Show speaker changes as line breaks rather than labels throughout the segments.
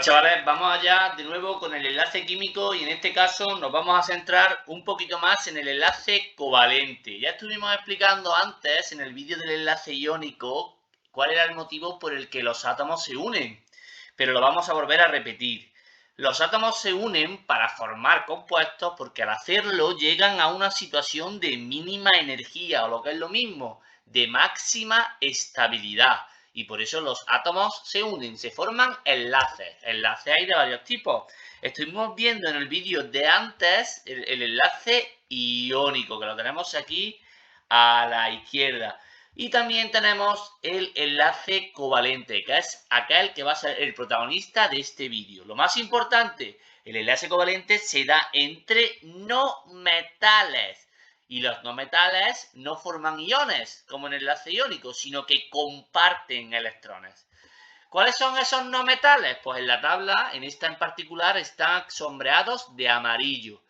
Chavales, vamos allá de nuevo con el enlace químico y en este caso nos vamos a centrar un poquito más en el enlace covalente. Ya estuvimos explicando antes en el vídeo del enlace iónico cuál era el motivo por el que los átomos se unen, pero lo vamos a volver a repetir. Los átomos se unen para formar compuestos porque al hacerlo llegan a una situación de mínima energía o lo que es lo mismo, de máxima estabilidad. Y por eso los átomos se unen, se forman enlaces. Enlaces hay de varios tipos. Estuvimos viendo en el vídeo de antes el enlace iónico, que lo tenemos aquí a la izquierda. Y también tenemos el enlace covalente, que es aquel que va a ser el protagonista de este vídeo. Lo más importante, el enlace covalente se da entre no metales. Y los no metales no forman iones, como en el enlace iónico, sino que comparten electrones. ¿Cuáles son esos no metales? Pues en la tabla, en esta en particular, están sombreados de amarillo.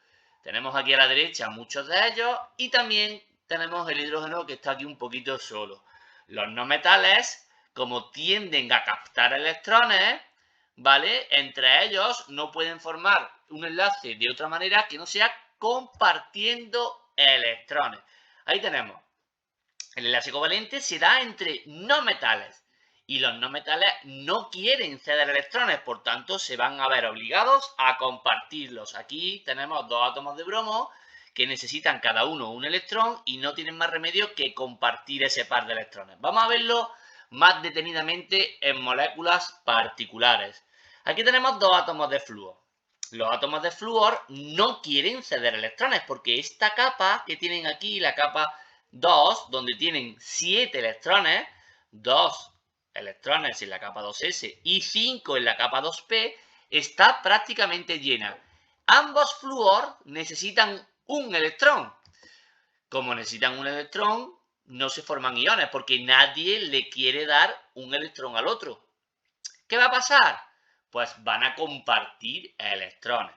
Tenemos aquí a la derecha muchos de ellos y también tenemos el hidrógeno que está aquí un poquito solo. Los no metales, como tienden a captar electrones, ¿vale? Entre ellos no pueden formar un enlace de otra manera que no sea compartiendo electrones. Ahí tenemos. El enlace covalente se da entre no metales y los no metales no quieren ceder electrones, por tanto se van a ver obligados a compartirlos. Aquí tenemos dos átomos de bromo que necesitan cada uno un electrón y no tienen más remedio que compartir ese par de electrones. Vamos a verlo más detenidamente en moléculas particulares. Aquí tenemos dos átomos de flúor. Los átomos de flúor no quieren ceder electrones porque esta capa que tienen aquí, la capa 2, donde tienen 7 electrones, 2 electrones en la capa 2s y 5 en la capa 2p, está prácticamente llena. Ambos flúor necesitan un electrón. Como necesitan un electrón, no se forman iones porque nadie le quiere dar un electrón al otro. ¿Qué va a pasar? Pues van a compartir electrones.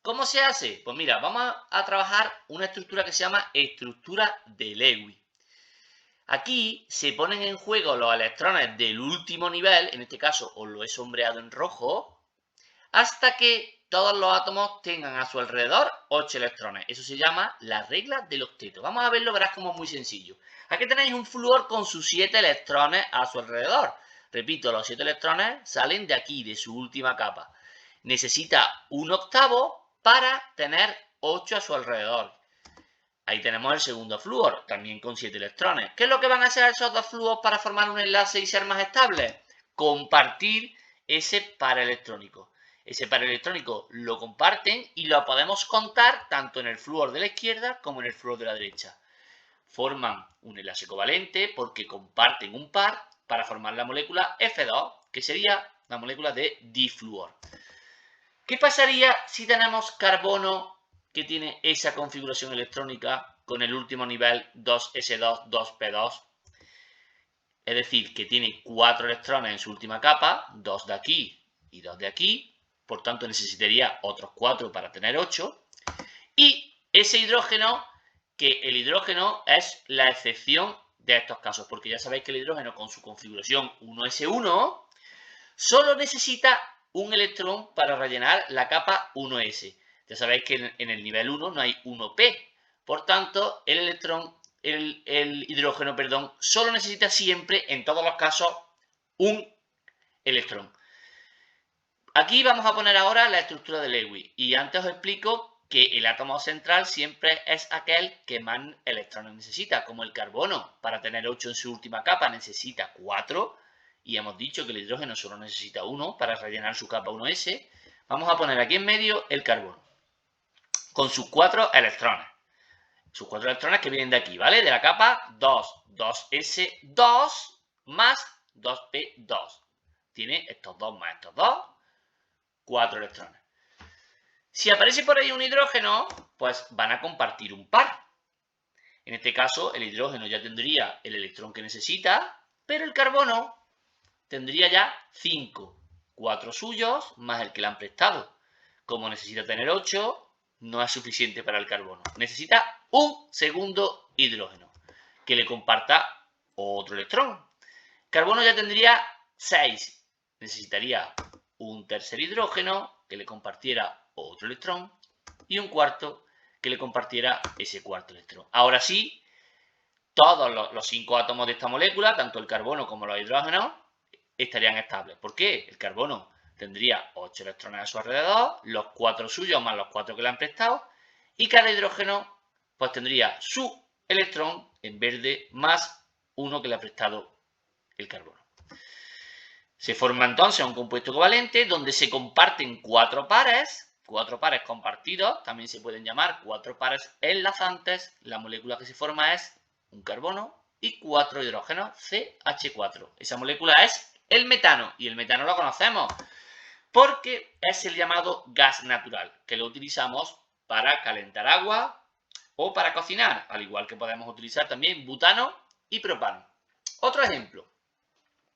¿Cómo se hace? Pues mira, vamos a trabajar una estructura que se llama estructura de Lewis. Aquí se ponen en juego los electrones del último nivel, en este caso os lo he sombreado en rojo, hasta que todos los átomos tengan a su alrededor 8 electrones. Eso se llama la regla del octeto. Vamos a verlo, verás como es muy sencillo. Aquí tenéis un flúor con sus 7 electrones a su alrededor. Repito, los 7 electrones salen de aquí, de su última capa. Necesita un octavo para tener 8 a su alrededor. Ahí tenemos el segundo flúor, también con 7 electrones. ¿Qué es lo que van a hacer esos dos flúors para formar un enlace y ser más estables? Compartir ese par electrónico. Ese par electrónico lo comparten y lo podemos contar tanto en el flúor de la izquierda como en el flúor de la derecha. Forman un enlace covalente porque comparten un par para formar la molécula F2, que sería la molécula de difluor. ¿Qué pasaría si tenemos carbono que tiene esa configuración electrónica con el último nivel 2s2, 2p2? Es decir, que tiene 4 electrones en su última capa, 2 de aquí y 2 de aquí, por tanto necesitaría otros 4 para tener 8. Y ese hidrógeno, que el hidrógeno es la excepción de estos casos, porque ya sabéis que el hidrógeno con su configuración 1s1 solo necesita un electrón para rellenar la capa 1s. Ya sabéis que en el nivel 1 no hay 1p. Por tanto, el hidrógeno, solo necesita siempre, en todos los casos, un electrón. Aquí vamos a poner ahora la estructura de Lewis. Y antes os explico que el átomo central siempre es aquel que más electrones necesita, como el carbono. Para tener 8 en su última capa necesita 4. Y hemos dicho que el hidrógeno solo necesita 1 para rellenar su capa 1s. Vamos a poner aquí en medio el carbono, con sus 4 electrones. Sus 4 electrones que vienen de aquí, ¿vale? De la capa 2, 2s2 más 2p2. Tiene estos 2 más estos 2, 4 electrones. Si aparece por ahí un hidrógeno, pues van a compartir un par. En este caso, el hidrógeno ya tendría el electrón que necesita, pero el carbono tendría ya 5, 4 suyos más el que le han prestado. Como necesita tener 8, no es suficiente para el carbono. Necesita un segundo hidrógeno que le comparta otro electrón. Carbono ya tendría 6. Necesitaría un tercer hidrógeno que le compartiera otro electrón y un cuarto que le compartiera ese cuarto electrón. Ahora sí, todos los 5 átomos de esta molécula, tanto el carbono como los hidrógenos, estarían estables. ¿Por qué? El carbono tendría 8 electrones a su alrededor, los 4 suyos más los 4 que le han prestado, y cada hidrógeno pues tendría su electrón en verde más uno que le ha prestado el carbono. Se forma entonces un compuesto covalente donde se comparten 4 pares compartidos, también se pueden llamar 4 pares enlazantes. La molécula que se forma es un carbono y 4 hidrógenos, CH4. Esa molécula es el metano, y el metano lo conocemos porque es el llamado gas natural, que lo utilizamos para calentar agua o para cocinar, al igual que podemos utilizar también butano y propano. Otro ejemplo.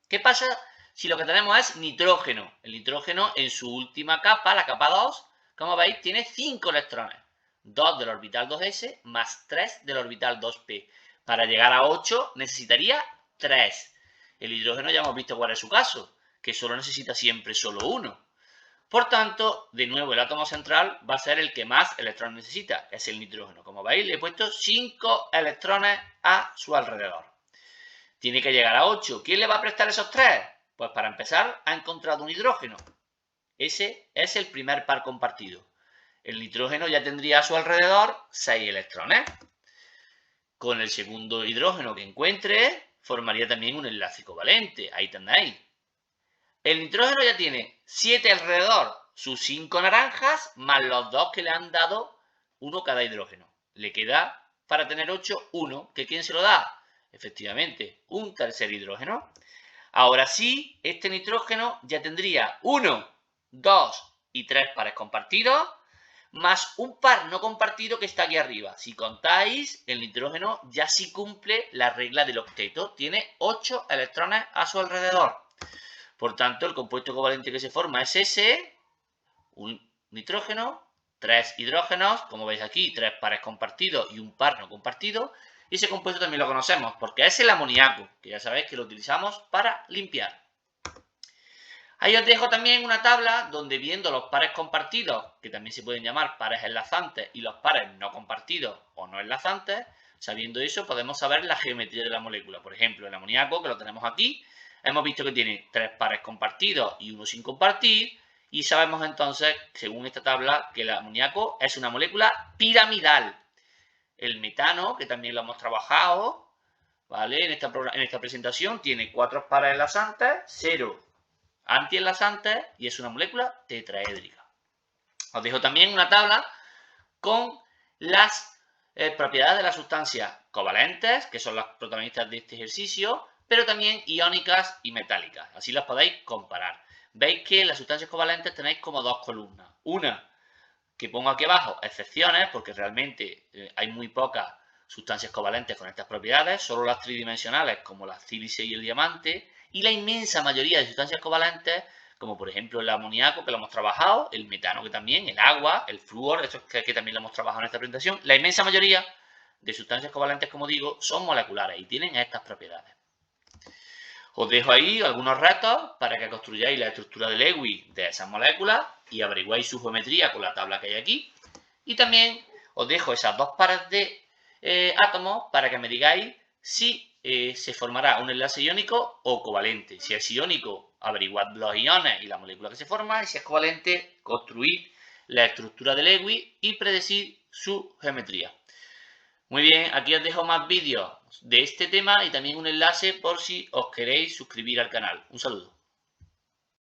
¿Qué pasa si lo que tenemos es nitrógeno? El nitrógeno en su última capa, la capa 2, como veis, tiene 5 electrones. 2 del orbital 2s más 3 del orbital 2p. Para llegar a 8 necesitaría 3. El hidrógeno ya hemos visto cuál es su caso, que solo necesita siempre solo 1. Por tanto, de nuevo, el átomo central va a ser el que más electrones necesita, es el nitrógeno. Como veis, le he puesto 5 electrones a su alrededor. Tiene que llegar a 8. ¿Quién le va a prestar esos 3? Pues para empezar, ha encontrado un hidrógeno. Ese es el primer par compartido. El nitrógeno ya tendría a su alrededor 6 electrones. Con el segundo hidrógeno que encuentre, formaría también un enlace covalente. Ahí tenéis. El nitrógeno ya tiene 7 alrededor, sus 5 naranjas, más los 2 que le han dado, uno cada hidrógeno. Le queda, para tener 8, 1. ¿Que quién se lo da? Efectivamente, un tercer hidrógeno. Ahora sí, este nitrógeno ya tendría 1, 2 y 3 pares compartidos, más un par no compartido que está aquí arriba. Si contáis, el nitrógeno ya sí cumple la regla del octeto. Tiene 8 electrones a su alrededor. Por tanto, el compuesto covalente que se forma es ese, un nitrógeno, 3 hidrógenos, como veis aquí, 3 pares compartidos y un par no compartido. Y ese compuesto también lo conocemos porque es el amoníaco, que ya sabéis que lo utilizamos para limpiar. Ahí os dejo también una tabla donde, viendo los pares compartidos, que también se pueden llamar pares enlazantes, y los pares no compartidos o no enlazantes, sabiendo eso podemos saber la geometría de la molécula. Por ejemplo, el amoníaco, que lo tenemos aquí, hemos visto que tiene 3 pares compartidos y uno sin compartir, y sabemos entonces, según esta tabla, que el amoníaco es una molécula piramidal. El metano, que también lo hemos trabajado, ¿vale? En esta presentación tiene 4 pares enlazantes, 0 antienlazantes y es una molécula tetraédrica. Os dejo también una tabla con las propiedades de las sustancias covalentes, que son las protagonistas de este ejercicio, pero también iónicas y metálicas. Así las podéis comparar. Veis que en las sustancias covalentes tenéis como 2 columnas. Una que pongo aquí abajo, excepciones, porque realmente hay muy pocas sustancias covalentes con estas propiedades, solo las tridimensionales como la sílice y el diamante, y la inmensa mayoría de sustancias covalentes, como por ejemplo el amoníaco, que lo hemos trabajado, el metano, que también, el agua, el flúor, esto que también lo hemos trabajado en esta presentación. La inmensa mayoría de sustancias covalentes, como digo, son moleculares y tienen estas propiedades. Os dejo ahí algunos retos para que construyáis la estructura de Lewis de esas moléculas y averiguáis su geometría con la tabla que hay aquí. Y también os dejo esas 2 pares de átomos para que me digáis si se formará un enlace iónico o covalente. Si es iónico, averiguad los iones y la molécula que se forma. Y si es covalente, construid la estructura de Lewis y predecir su geometría. Muy bien, aquí os dejo más vídeos de este tema y también un enlace por si os queréis suscribir al canal. Un saludo.